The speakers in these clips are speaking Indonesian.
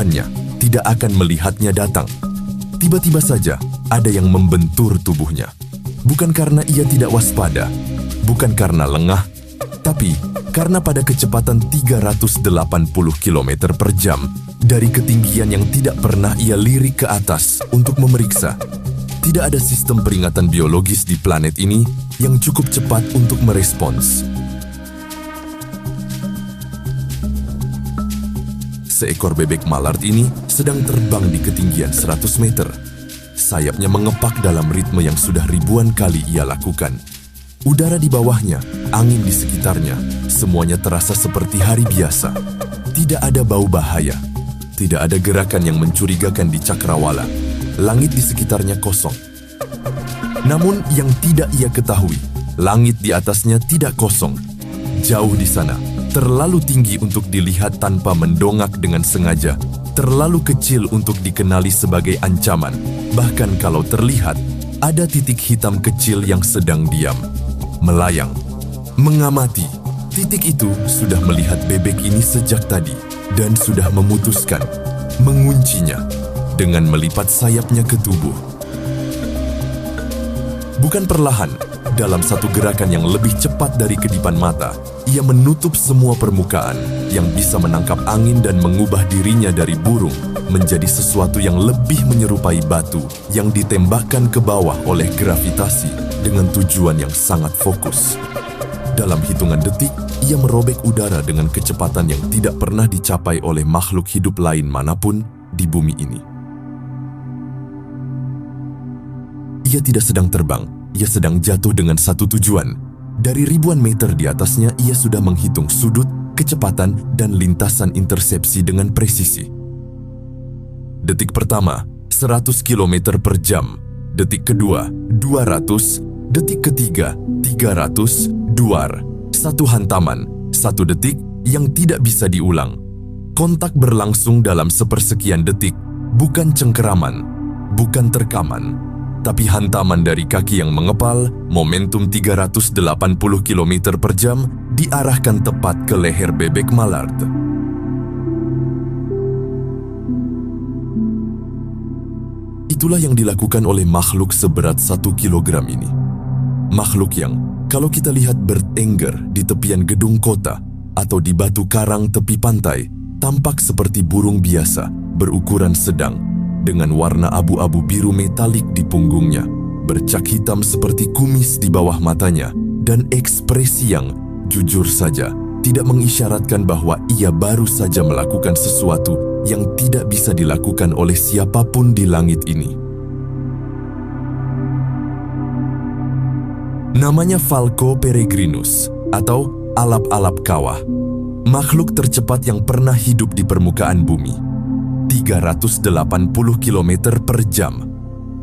depannya tidak akan melihatnya datang. Tiba-tiba saja ada yang membentur tubuhnya. Bukan karena ia tidak waspada, bukan karena lengah, tapi karena pada kecepatan 380 km per jam dari ketinggian yang tidak pernah ia lirik ke atas untuk memeriksa. Tidak ada sistem peringatan biologis di planet ini yang cukup cepat untuk merespons. Seekor bebek Mallard ini sedang terbang di ketinggian 100 meter. Sayapnya mengepak dalam ritme yang sudah ribuan kali ia lakukan. Udara di bawahnya, angin di sekitarnya, semuanya terasa seperti hari biasa. Tidak ada bau bahaya. Tidak ada gerakan yang mencurigakan di cakrawala. Langit di sekitarnya kosong. Namun yang tidak ia ketahui, langit di atasnya tidak kosong. Jauh di sana, terlalu tinggi untuk dilihat tanpa mendongak dengan sengaja, terlalu kecil untuk dikenali sebagai ancaman. Bahkan kalau terlihat, ada titik hitam kecil yang sedang diam, melayang, mengamati. Titik itu sudah melihat bebek ini sejak tadi dan sudah memutuskan menguncinya dengan melipat sayapnya ke tubuh. Bukan perlahan, dalam satu gerakan yang lebih cepat dari kedipan mata, ia menutup semua permukaan yang bisa menangkap angin dan mengubah dirinya dari burung menjadi sesuatu yang lebih menyerupai batu yang ditembakkan ke bawah oleh gravitasi dengan tujuan yang sangat fokus. Dalam hitungan detik, ia merobek udara dengan kecepatan yang tidak pernah dicapai oleh makhluk hidup lain manapun di bumi ini. Ia tidak sedang terbang, ia sedang jatuh dengan satu tujuan. Dari ribuan meter di atasnya, ia sudah menghitung sudut, kecepatan, dan lintasan intersepsi dengan presisi. Detik pertama, 100 km per jam. Detik kedua, 200. Detik ketiga, 300. Duar. Satu hantaman, satu detik yang tidak bisa diulang. Kontak berlangsung dalam sepersekian detik, bukan cengkeraman, bukan terkaman, tapi hantaman dari kaki yang mengepal, momentum 380 km per jam diarahkan tepat ke leher bebek Mallard. Itulah yang dilakukan oleh makhluk seberat 1 kilogram ini. Makhluk yang, kalau kita lihat bertengger di tepian gedung kota atau di batu karang tepi pantai, tampak seperti burung biasa berukuran sedang dengan warna abu-abu biru metalik di punggungnya, bercak hitam seperti kumis di bawah matanya, dan ekspresi yang, jujur saja, tidak mengisyaratkan bahwa ia baru saja melakukan sesuatu yang tidak bisa dilakukan oleh siapapun di langit ini. Namanya Falco peregrinus atau alap-alap kawah, makhluk tercepat yang pernah hidup di permukaan bumi. 380 km per jam,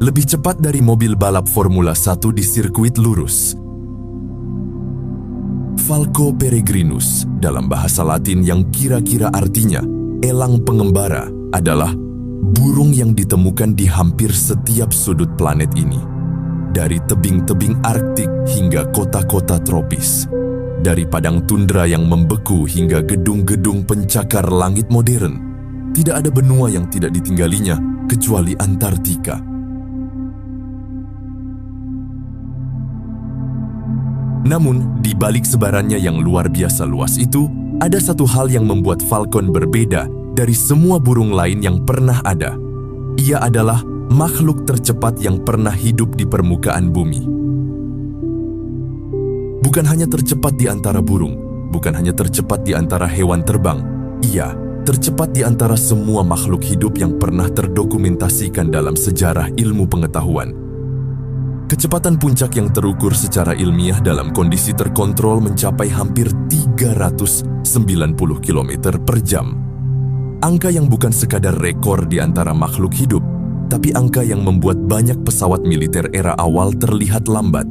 lebih cepat dari mobil balap Formula 1 di sirkuit lurus. Falco peregrinus dalam bahasa Latin yang kira-kira artinya elang pengembara adalah burung yang ditemukan di hampir setiap sudut planet ini. Dari tebing-tebing Arktik hingga kota-kota tropis. Dari padang tundra yang membeku hingga gedung-gedung pencakar langit modern. Tidak ada benua yang tidak ditinggalinya kecuali Antartika. Namun, di balik sebarannya yang luar biasa luas itu, ada satu hal yang membuat falcon berbeda dari semua burung lain yang pernah ada. Ia adalah makhluk tercepat yang pernah hidup di permukaan bumi. Bukan hanya tercepat di antara burung, bukan hanya tercepat di antara hewan terbang, ia tercepat di antara semua makhluk hidup yang pernah terdokumentasikan dalam sejarah ilmu pengetahuan. Kecepatan puncak yang terukur secara ilmiah dalam kondisi terkontrol mencapai hampir 390 km per jam. Angka yang bukan sekadar rekor di antara makhluk hidup, tapi angka yang membuat banyak pesawat militer era awal terlihat lambat.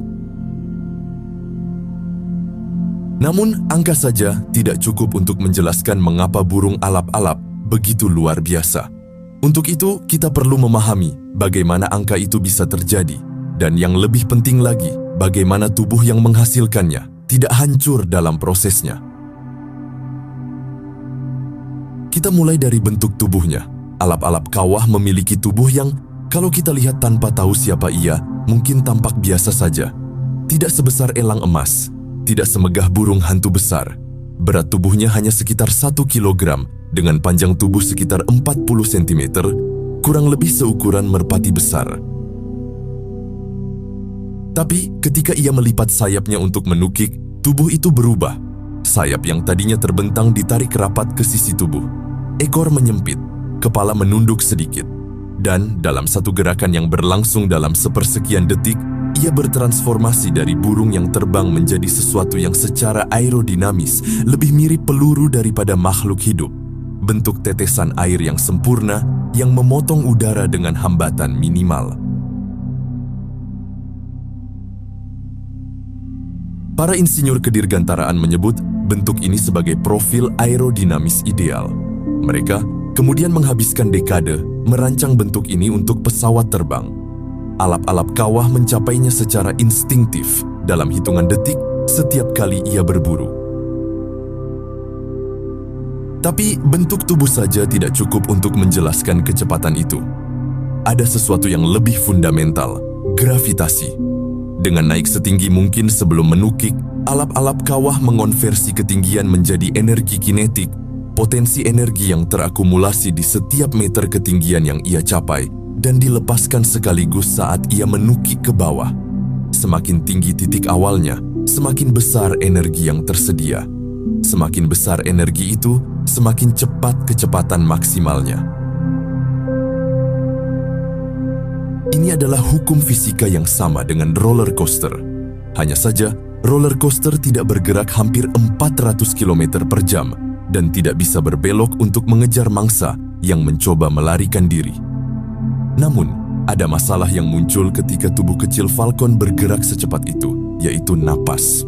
Namun, angka saja tidak cukup untuk menjelaskan mengapa burung alap-alap begitu luar biasa. Untuk itu, kita perlu memahami bagaimana angka itu bisa terjadi, dan yang lebih penting lagi, bagaimana tubuh yang menghasilkannya tidak hancur dalam prosesnya. Kita mulai dari bentuk tubuhnya. Alap-alap kawah memiliki tubuh yang, kalau kita lihat tanpa tahu siapa ia, mungkin tampak biasa saja. Tidak sebesar elang emas, tidak semegah burung hantu besar. Berat tubuhnya hanya sekitar 1 kilogram, dengan panjang tubuh sekitar 40 cm, kurang lebih seukuran merpati besar. Tapi ketika ia melipat sayapnya untuk menukik, tubuh itu berubah. Sayap yang tadinya terbentang ditarik rapat ke sisi tubuh. Ekor menyempit, kepala menunduk sedikit. Dan dalam satu gerakan yang berlangsung dalam sepersekian detik, ia bertransformasi dari burung yang terbang menjadi sesuatu yang secara aerodinamis lebih mirip peluru daripada makhluk hidup. Bentuk tetesan air yang sempurna yang memotong udara dengan hambatan minimal. Para insinyur kedirgantaraan menyebut bentuk ini sebagai profil aerodinamis ideal. Mereka kemudian menghabiskan dekade merancang bentuk ini untuk pesawat terbang. Alap-alap kawah mencapainya secara instingtif dalam hitungan detik setiap kali ia berburu. Tapi bentuk tubuh saja tidak cukup untuk menjelaskan kecepatan itu. Ada sesuatu yang lebih fundamental, gravitasi. Dengan naik setinggi mungkin sebelum menukik, alap-alap kawah mengonversi ketinggian menjadi energi kinetik, potensi energi yang terakumulasi di setiap meter ketinggian yang ia capai dan dilepaskan sekaligus saat ia menukik ke bawah. Semakin tinggi titik awalnya, semakin besar energi yang tersedia. Semakin besar energi itu, semakin cepat kecepatan maksimalnya. Ini adalah hukum fisika yang sama dengan roller coaster. Hanya saja, roller coaster tidak bergerak hampir 400 km per jam dan tidak bisa berbelok untuk mengejar mangsa yang mencoba melarikan diri. Namun, ada masalah yang muncul ketika tubuh kecil Falcon bergerak secepat itu, yaitu napas.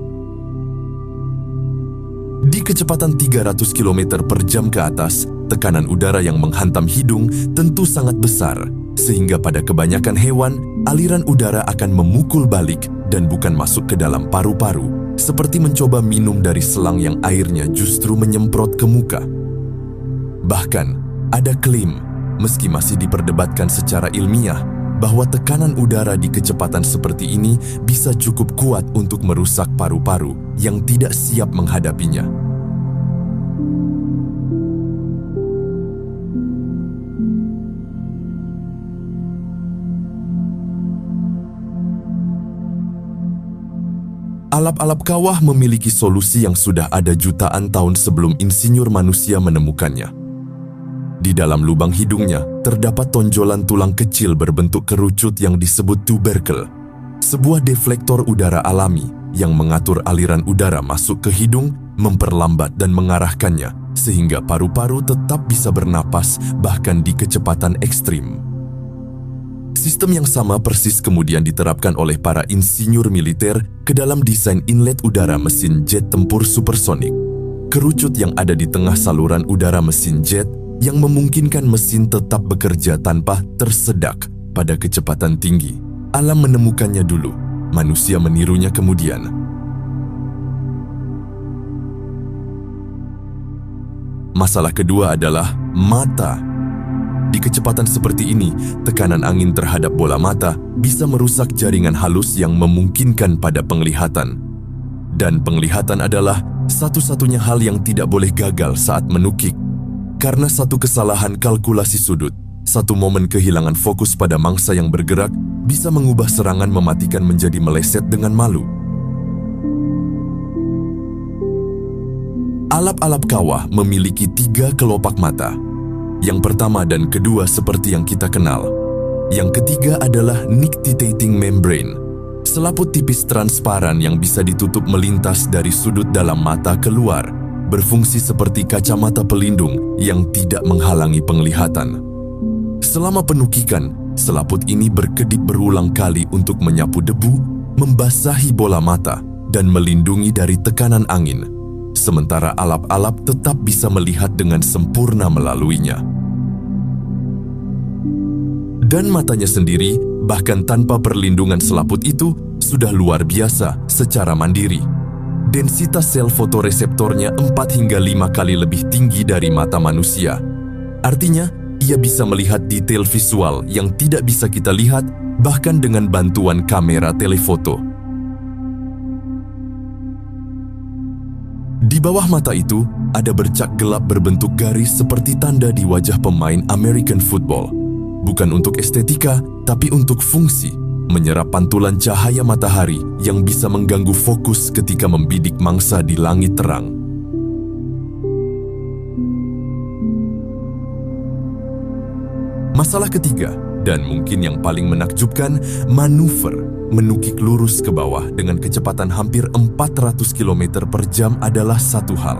Di kecepatan 300 km per jam ke atas, tekanan udara yang menghantam hidung tentu sangat besar, sehingga pada kebanyakan hewan, aliran udara akan memukul balik dan bukan masuk ke dalam paru-paru, seperti mencoba minum dari selang yang airnya justru menyemprot ke muka. Bahkan, ada klaim, meski masih diperdebatkan secara ilmiah, bahwa tekanan udara di kecepatan seperti ini bisa cukup kuat untuk merusak paru-paru yang tidak siap menghadapinya. Alap-alap kawah memiliki solusi yang sudah ada jutaan tahun sebelum insinyur manusia menemukannya. Di dalam lubang hidungnya terdapat tonjolan tulang kecil berbentuk kerucut yang disebut tubercle, sebuah deflektor udara alami yang mengatur aliran udara masuk ke hidung, memperlambat dan mengarahkannya sehingga paru-paru tetap bisa bernapas bahkan di kecepatan ekstrim. Sistem yang sama persis kemudian diterapkan oleh para insinyur militer ke dalam desain inlet udara mesin jet tempur supersonik. Kerucut yang ada di tengah saluran udara mesin jet yang memungkinkan mesin tetap bekerja tanpa tersedak pada kecepatan tinggi. Alam menemukannya dulu, manusia menirunya kemudian. Masalah kedua adalah mata. Di kecepatan seperti ini, tekanan angin terhadap bola mata bisa merusak jaringan halus yang memungkinkan pada penglihatan. Dan penglihatan adalah satu-satunya hal yang tidak boleh gagal saat menukik. Karena satu kesalahan kalkulasi sudut, satu momen kehilangan fokus pada mangsa yang bergerak bisa mengubah serangan mematikan menjadi meleset dengan malu. Alap-alap kawah memiliki 3 kelopak mata. Yang pertama dan kedua seperti yang kita kenal. Yang ketiga adalah nictitating membrane, selaput tipis transparan yang bisa ditutup melintas dari sudut dalam mata keluar, berfungsi seperti kacamata pelindung yang tidak menghalangi penglihatan. Selama penukikan, selaput ini berkedip berulang kali untuk menyapu debu, membasahi bola mata, dan melindungi dari tekanan angin. Sementara alap-alap tetap bisa melihat dengan sempurna melaluinya. Dan matanya sendiri, bahkan tanpa perlindungan selaput itu, sudah luar biasa secara mandiri. Densitas sel fotoreseptornya 4 hingga 5 kali lebih tinggi dari mata manusia. Artinya, ia bisa melihat detail visual yang tidak bisa kita lihat bahkan dengan bantuan kamera telefoto. Di bawah mata itu, ada bercak gelap berbentuk garis seperti tanda di wajah pemain American football. Bukan untuk estetika, tapi untuk fungsi, menyerap pantulan cahaya matahari yang bisa mengganggu fokus ketika membidik mangsa di langit terang. Masalah ketiga, dan mungkin yang paling menakjubkan, manuver menukik lurus ke bawah dengan kecepatan hampir 400 km per jam adalah satu hal.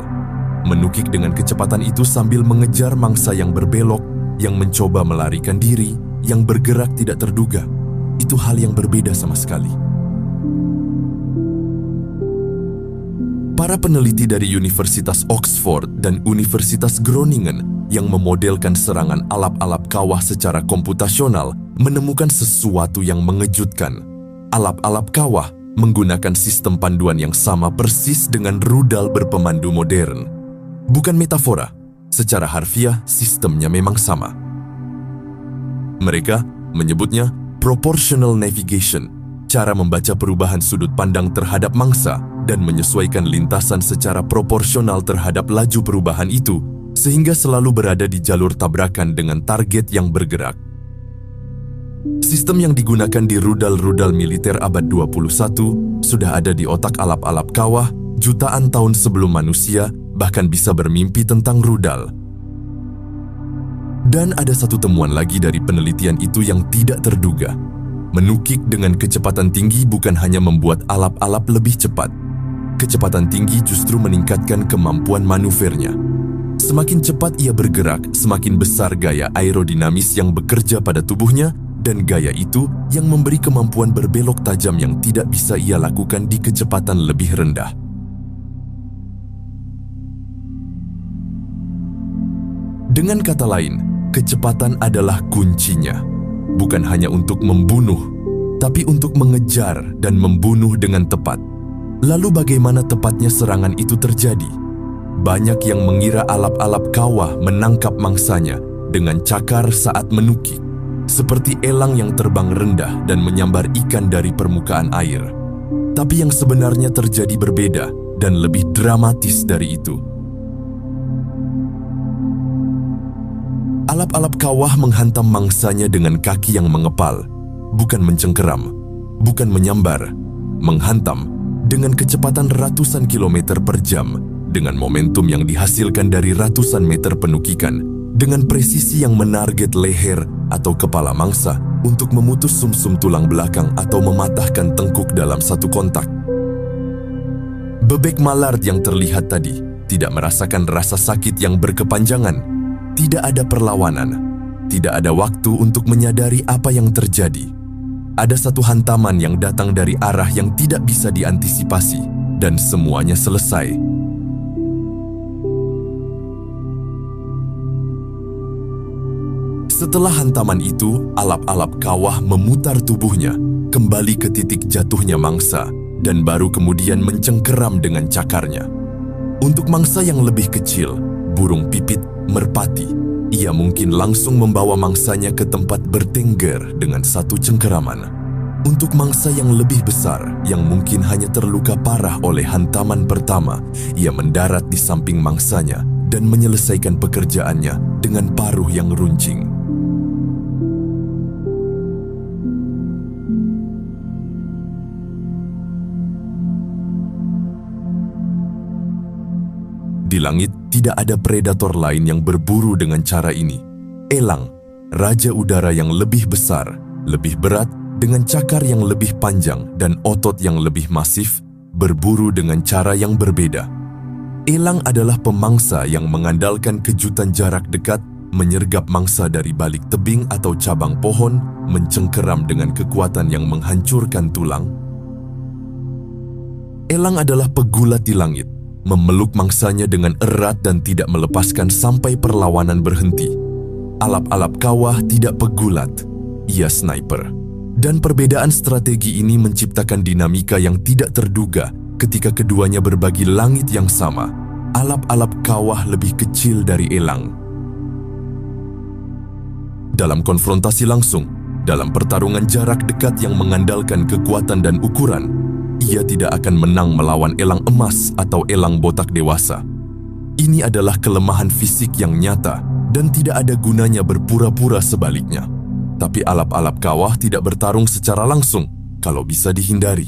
Menukik dengan kecepatan itu sambil mengejar mangsa yang berbelok, yang mencoba melarikan diri, yang bergerak tidak terduga. Itu hal yang berbeda sama sekali. Para peneliti dari Universitas Oxford dan Universitas Groningen yang memodelkan serangan alap-alap kawah secara komputasional menemukan sesuatu yang mengejutkan. Alap-alap kawah menggunakan sistem panduan yang sama persis dengan rudal berpemandu modern. Bukan metafora, secara harfiah sistemnya memang sama. Mereka menyebutnya proportional navigation, cara membaca perubahan sudut pandang terhadap mangsa dan menyesuaikan lintasan secara proporsional terhadap laju perubahan itu, sehingga selalu berada di jalur tabrakan dengan target yang bergerak. Sistem yang digunakan di rudal-rudal militer abad 21 sudah ada di otak alap-alap kawah jutaan tahun sebelum manusia bahkan bisa bermimpi tentang rudal. Dan ada satu temuan lagi dari penelitian itu yang tidak terduga. Menukik dengan kecepatan tinggi bukan hanya membuat alap-alap lebih cepat. Kecepatan tinggi justru meningkatkan kemampuan manuvernya. Semakin cepat ia bergerak, semakin besar gaya aerodinamis yang bekerja pada tubuhnya, dan gaya itu yang memberi kemampuan berbelok tajam yang tidak bisa ia lakukan di kecepatan lebih rendah. Dengan kata lain, kecepatan adalah kuncinya. Bukan hanya untuk membunuh, tapi untuk mengejar dan membunuh dengan tepat. Lalu bagaimana tepatnya serangan itu terjadi? Banyak yang mengira alap-alap kawah menangkap mangsanya dengan cakar saat menukik, seperti elang yang terbang rendah dan menyambar ikan dari permukaan air. Tapi yang sebenarnya terjadi berbeda dan lebih dramatis dari itu. Alap-alap kawah menghantam mangsanya dengan kaki yang mengepal, bukan mencengkeram, bukan menyambar, menghantam dengan kecepatan ratusan kilometer per jam, dengan momentum yang dihasilkan dari ratusan meter penukikan, dengan presisi yang menarget leher atau kepala mangsa untuk memutus sumsum tulang belakang atau mematahkan tengkuk dalam satu kontak. Bebek Mallard yang terlihat tadi tidak merasakan rasa sakit yang berkepanjangan. Tidak ada perlawanan, tidak ada waktu untuk menyadari apa yang terjadi. Ada satu hantaman yang datang dari arah yang tidak bisa diantisipasi, dan semuanya selesai. Setelah hantaman itu, alap-alap kawah memutar tubuhnya, kembali ke titik jatuhnya mangsa, dan baru kemudian mencengkeram dengan cakarnya. Untuk mangsa yang lebih kecil, burung pipit, merpati, ia mungkin langsung membawa mangsanya ke tempat bertengger dengan satu cengkeraman. Untuk mangsa yang lebih besar, yang mungkin hanya terluka parah oleh hantaman pertama, ia mendarat di samping mangsanya dan menyelesaikan pekerjaannya dengan paruh yang runcing. Di langit tidak ada predator lain yang berburu dengan cara ini. Elang, raja udara yang lebih besar, lebih berat, dengan cakar yang lebih panjang dan otot yang lebih masif, berburu dengan cara yang berbeda. Elang adalah pemangsa yang mengandalkan kejutan jarak dekat, menyergap mangsa dari balik tebing atau cabang pohon, mencengkeram dengan kekuatan yang menghancurkan tulang. Elang adalah pegulat di langit, memeluk mangsanya dengan erat dan tidak melepaskan sampai perlawanan berhenti. Alap-alap kawah tidak pegulat, ia sniper. Dan perbedaan strategi ini menciptakan dinamika yang tidak terduga ketika keduanya berbagi langit yang sama. Alap-alap kawah lebih kecil dari elang. Dalam konfrontasi langsung, dalam pertarungan jarak dekat yang mengandalkan kekuatan dan ukuran, ia tidak akan menang melawan elang emas atau elang botak dewasa. Ini adalah kelemahan fisik yang nyata dan tidak ada gunanya berpura-pura sebaliknya. Tapi alap-alap kawah tidak bertarung secara langsung kalau bisa dihindari.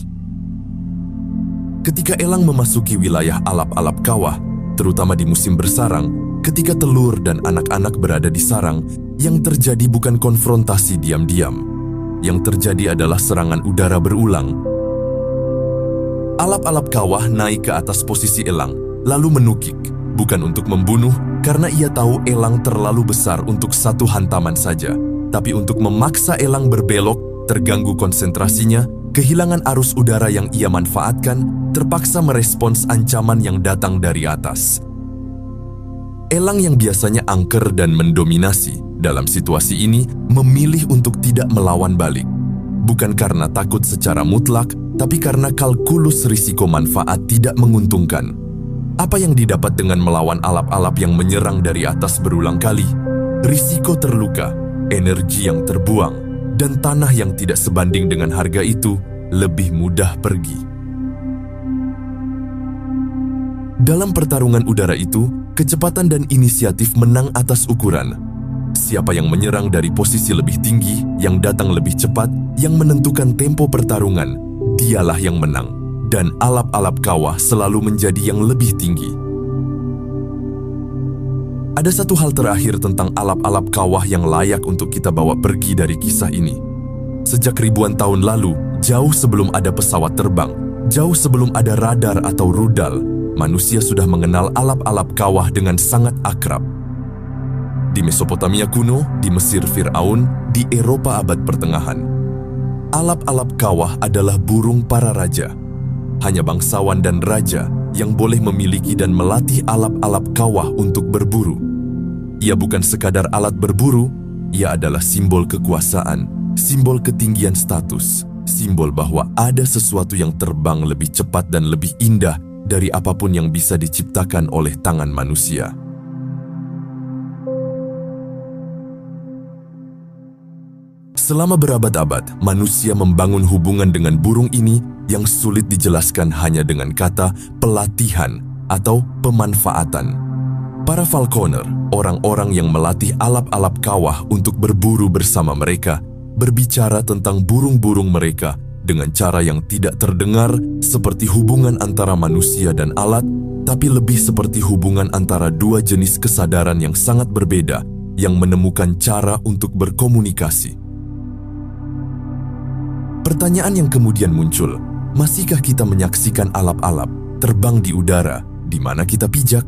Ketika elang memasuki wilayah alap-alap kawah, terutama di musim bersarang, ketika telur dan anak-anak berada di sarang, yang terjadi bukan konfrontasi diam-diam. Yang terjadi adalah serangan udara berulang. Alap-alap kawah naik ke atas posisi elang, lalu menukik, bukan untuk membunuh karena ia tahu elang terlalu besar untuk satu hantaman saja, tapi untuk memaksa elang berbelok, terganggu konsentrasinya, kehilangan arus udara yang ia manfaatkan, terpaksa merespons ancaman yang datang dari atas. Elang yang biasanya angker dan mendominasi dalam situasi ini memilih untuk tidak melawan balik. Bukan karena takut secara mutlak, tapi karena kalkulus risiko manfaat tidak menguntungkan. Apa yang didapat dengan melawan alap-alap yang menyerang dari atas berulang kali? Risiko terluka, energi yang terbuang, dan tanah yang tidak sebanding dengan harga itu lebih mudah pergi. Dalam pertarungan udara itu, kecepatan dan inisiatif menang atas ukuran. Siapa yang menyerang dari posisi lebih tinggi, yang datang lebih cepat, yang menentukan tempo pertarungan, dialah yang menang. Dan alap-alap kawah selalu menjadi yang lebih tinggi. Ada satu hal terakhir tentang alap-alap kawah yang layak untuk kita bawa pergi dari kisah ini. Sejak ribuan tahun lalu, jauh sebelum ada pesawat terbang, jauh sebelum ada radar atau rudal, manusia sudah mengenal alap-alap kawah dengan sangat akrab. Di Mesopotamia kuno, di Mesir Fir'aun, di Eropa abad pertengahan. Alap-alap kawah adalah burung para raja. Hanya bangsawan dan raja yang boleh memiliki dan melatih alap-alap kawah untuk berburu. Ia bukan sekadar alat berburu, ia adalah simbol kekuasaan, simbol ketinggian status, simbol bahwa ada sesuatu yang terbang lebih cepat dan lebih indah dari apapun yang bisa diciptakan oleh tangan manusia. Selama berabad-abad, manusia membangun hubungan dengan burung ini yang sulit dijelaskan hanya dengan kata pelatihan atau pemanfaatan. Para falconer, orang-orang yang melatih alap-alap kawah untuk berburu bersama mereka, berbicara tentang burung-burung mereka dengan cara yang tidak terdengar seperti hubungan antara manusia dan alat, tapi lebih seperti hubungan antara dua jenis kesadaran yang sangat berbeda yang menemukan cara untuk berkomunikasi. Pertanyaan yang kemudian muncul, masihkah kita menyaksikan alap-alap terbang di udara di mana kita pijak?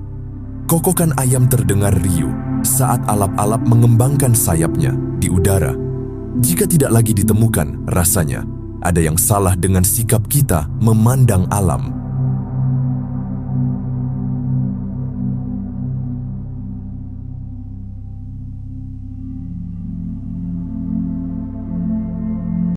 Kokokan ayam terdengar riuh saat alap-alap mengembangkan sayapnya di udara. Jika tidak lagi ditemukan, rasanya ada yang salah dengan sikap kita memandang alam.